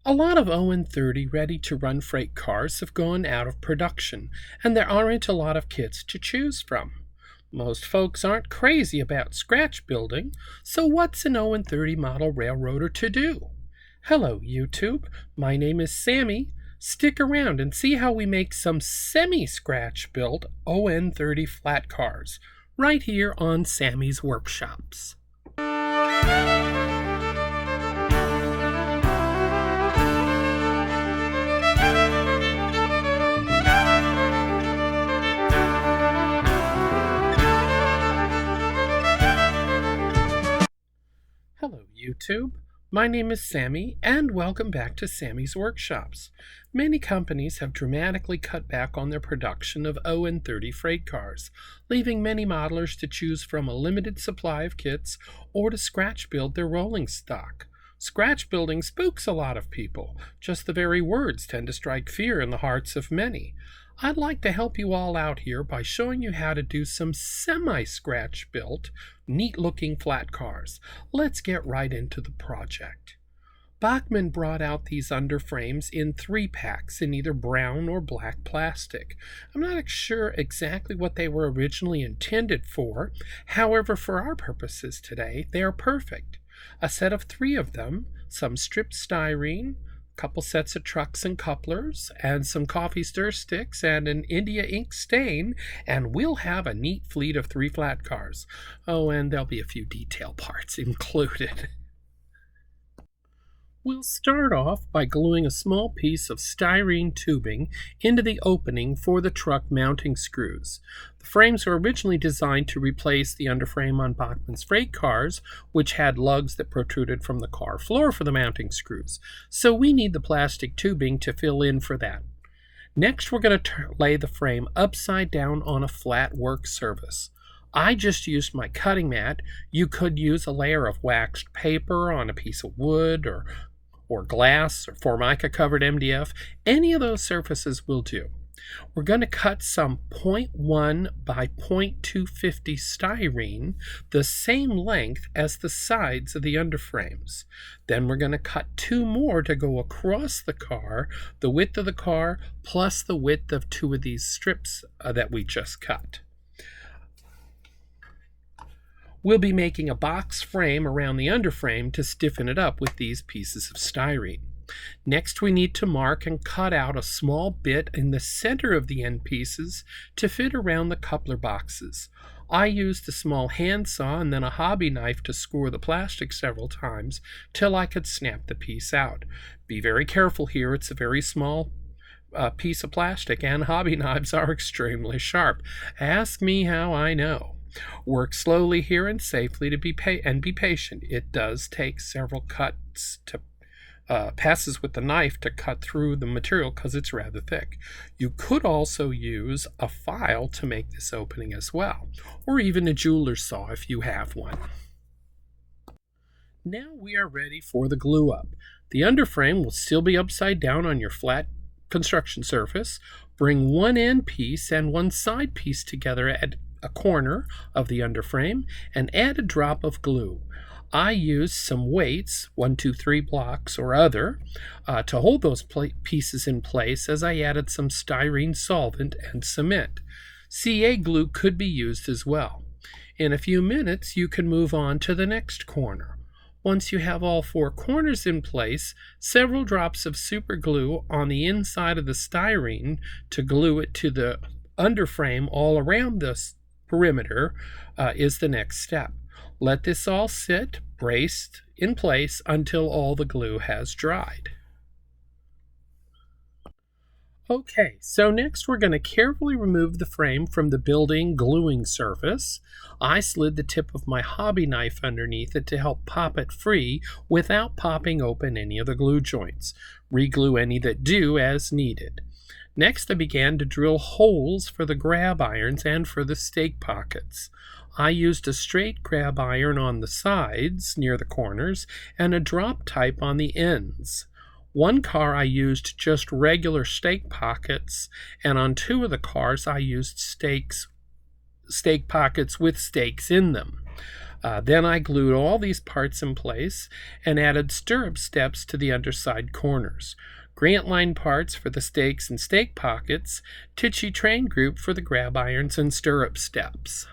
A lot of On30 ready-to-run freight cars have gone out of production, and there aren't a lot of kits to choose from. Most folks aren't crazy about scratch building, so what's an On30 model railroader to do? Hello, YouTube. My name is Sammy. Stick around and see how we make some semi-scratch built On30 flat cars, right here on Sammy's Workshops. Hello, YouTube. My name is Sammy, and welcome back to Sammy's Workshops. Many companies have dramatically cut back on their production of On30 freight cars, leaving many modelers to choose from a limited supply of kits or to scratch build their rolling stock. Scratch building spooks a lot of people. Just the very words tend to strike fear in the hearts of many. I'd like to help you all out here by showing you how to do some semi-scratch built, neat-looking flat cars. Let's get right into the project. Bachmann brought out these underframes in 3-packs in either brown or black plastic. I'm not sure exactly what they were originally intended for. However, for our purposes today, they are perfect. A set of 3 of them, some stripped styrene, couple sets of trucks and couplers, and some coffee stir sticks, and an India ink stain, and we'll have a neat fleet of 3 flat cars. Oh, and there'll be a few detail parts included. We'll start off by gluing a small piece of styrene tubing into the opening for the truck mounting screws. The frames were originally designed to replace the underframe on Bachmann's freight cars, which had lugs that protruded from the car floor for the mounting screws, so we need the plastic tubing to fill in for that. Next, we're going to lay the frame upside down on a flat work surface. I just used my cutting mat. You could use a layer of waxed paper on a piece of wood or glass or Formica-covered MDF. Any of those surfaces will do. We're going to cut some 0.1 by 0.250 styrene, the same length as the sides of the underframes. Then we're going to cut 2 more to go across the car, the width of the car, plus the width of 2 of these strips that we just cut. We'll be making a box frame around the underframe to stiffen it up with these pieces of styrene. Next, we need to mark and cut out a small bit in the center of the end pieces to fit around the coupler boxes. I used a small handsaw and then a hobby knife to score the plastic several times till I could snap the piece out. Be very careful here, it's a very small piece of plastic, and hobby knives are extremely sharp. Ask me how I know. Work slowly here and safely be patient. It does take several cuts to passes with the knife to cut through the material because it's rather thick. You could also use a file to make this opening as well, or even a jeweler's saw if you have one. Now we are ready for the glue up. The underframe will still be upside down on your flat construction surface. Bring one end piece and one side piece together at a corner of the underframe and add a drop of glue. I used some weights, 1, 2, 3 blocks or other, to hold those pieces in place as I added some styrene solvent and cement. CA glue could be used as well. In a few minutes, you can move on to the next corner. Once you have all 4 corners in place, several drops of super glue on the inside of the styrene to glue it to the underframe all around this perimeter is the next step. Let this all sit braced in place until all the glue has dried. Okay, so next we're going to carefully remove the frame from the building gluing surface. I slid the tip of my hobby knife underneath it to help pop it free without popping open any of the glue joints. Re-glue any that do as needed. Next, I began to drill holes for the grab irons and for the stake pockets. I used a straight grab iron on the sides near the corners and a drop type on the ends. One car I used just regular stake pockets, and on 2 of the cars I used stake pockets with stakes in them. Then I glued all these parts in place and added stirrup steps to the underside corners. Grant line parts for the stakes and stake pockets, Tichy train group for the grab irons and stirrup steps.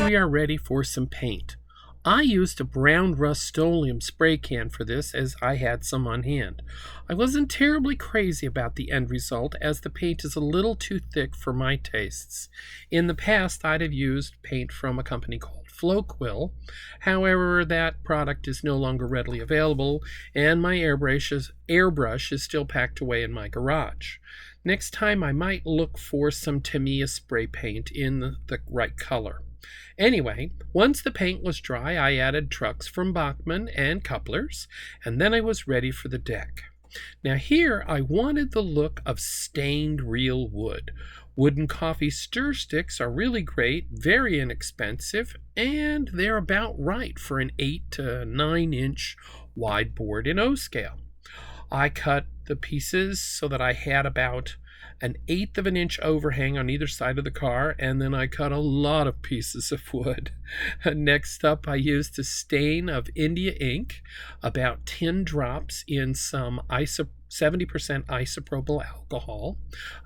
and we are ready for some paint. I used a brown Rust-Oleum spray can for this as I had some on hand. I wasn't terribly crazy about the end result as the paint is a little too thick for my tastes. In the past, I'd have used paint from a company called Floquil. However, that product is no longer readily available and my airbrush is still packed away in my garage. Next time I might look for some Tamiya spray paint in the right color. Anyway, once the paint was dry, I added trucks from Bachmann and couplers, and then I was ready for the deck. Now here I wanted the look of stained real wood. Wooden coffee stir sticks are really great, very inexpensive, and they're about right for an 8 to 9 inch wide board in O scale. I cut the pieces so that I had about an 1/8 of an inch overhang on either side of the car, and then I cut a lot of pieces of wood. Next up, I used a stain of India ink, about 10 drops in some 70% isopropyl alcohol.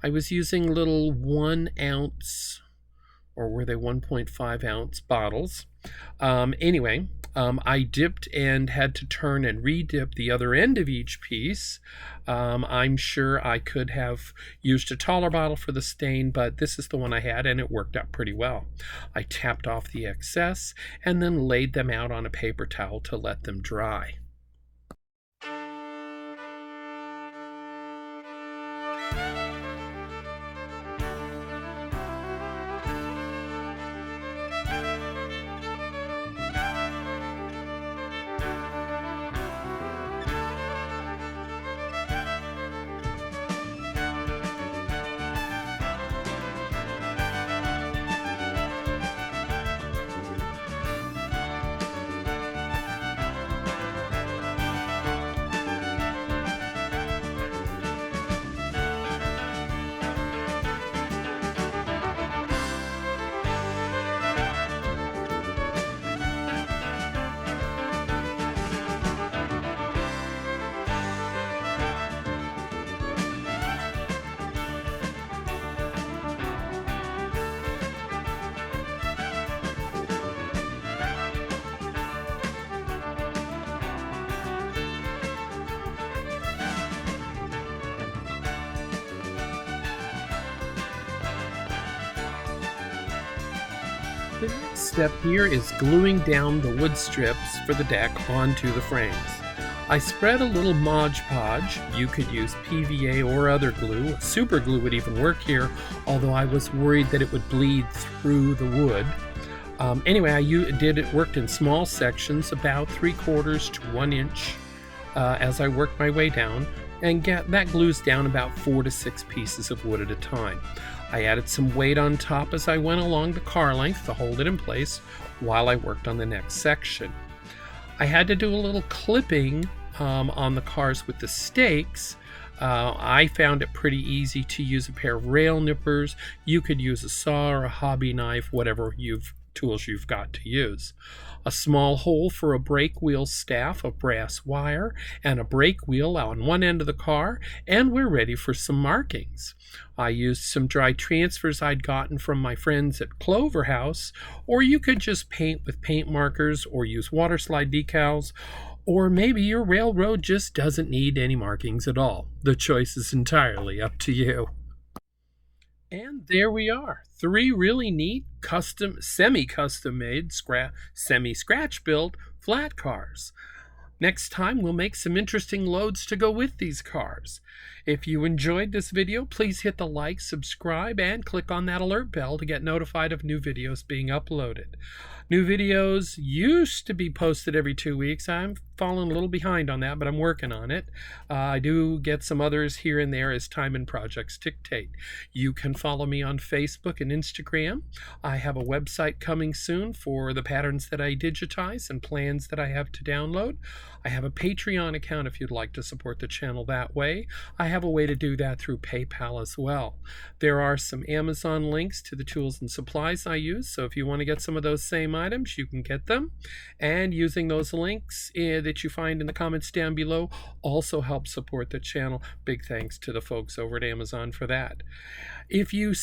I was using little 1 ounce, or were they 1.5 ounce bottles? I dipped and had to turn and re-dip the other end of each piece. I'm sure I could have used a taller bottle for the stain, but this is the one I had and it worked out pretty well. I tapped off the excess and then laid them out on a paper towel to let them dry. The next step here is gluing down the wood strips for the deck onto the frames. I spread a little Mod Podge. You could use PVA or other glue. Super glue would even work here, although I was worried that it would bleed through the wood. It worked in small sections, about 3/4 to 1 inch, as I worked my way down, and that glues down about 4 to 6 pieces of wood at a time. I added some weight on top as I went along the car length to hold it in place while I worked on the next section. I had to do a little clipping on the cars with the stakes. I found it pretty easy to use a pair of rail nippers. You could use a saw or a hobby knife, whatever tools you've got to use. A small hole for a brake wheel staff of brass wire and a brake wheel on one end of the car, and we're ready for some markings. I used some dry transfers I'd gotten from my friends at Clover House, or you could just paint with paint markers or use water slide decals, or maybe your railroad just doesn't need any markings at all. The choice is entirely up to you. And there we are, 3 really neat semi-custom made semi-scratch built flat cars. Next time we'll make some interesting loads to go with these cars. If you enjoyed this video, please hit the like, subscribe, and click on that alert bell to get notified of new videos being uploaded. New videos used to be posted every 2 weeks. I'm falling a little behind on that, but I'm working on it. I do get some others here and there as time and projects dictate. You can follow me on Facebook and Instagram. I have a website coming soon for the patterns that I digitize and plans that I have to download. I have a Patreon account if you'd like to support the channel that way. I have a way to do that through PayPal as well. There are some Amazon links to the tools and supplies I use, so if you want to get some of those same items, you can get them. And using those links that you find in the comments down below also helps support the channel. Big thanks to the folks over at Amazon for that. If you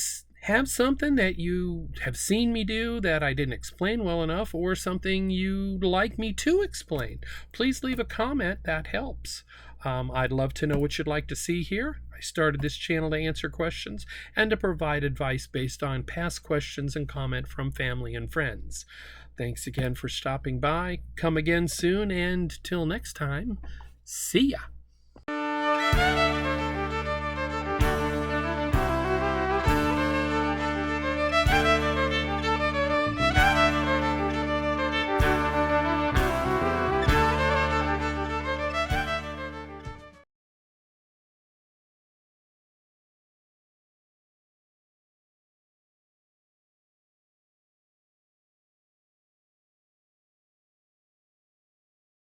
have something that you have seen me do that I didn't explain well enough, or something you'd like me to explain, please leave a comment. That helps. I'd love to know what you'd like to see here. I started this channel to answer questions and to provide advice based on past questions and comment from family and friends. Thanks again for stopping by. Come again soon, and till next time, see ya.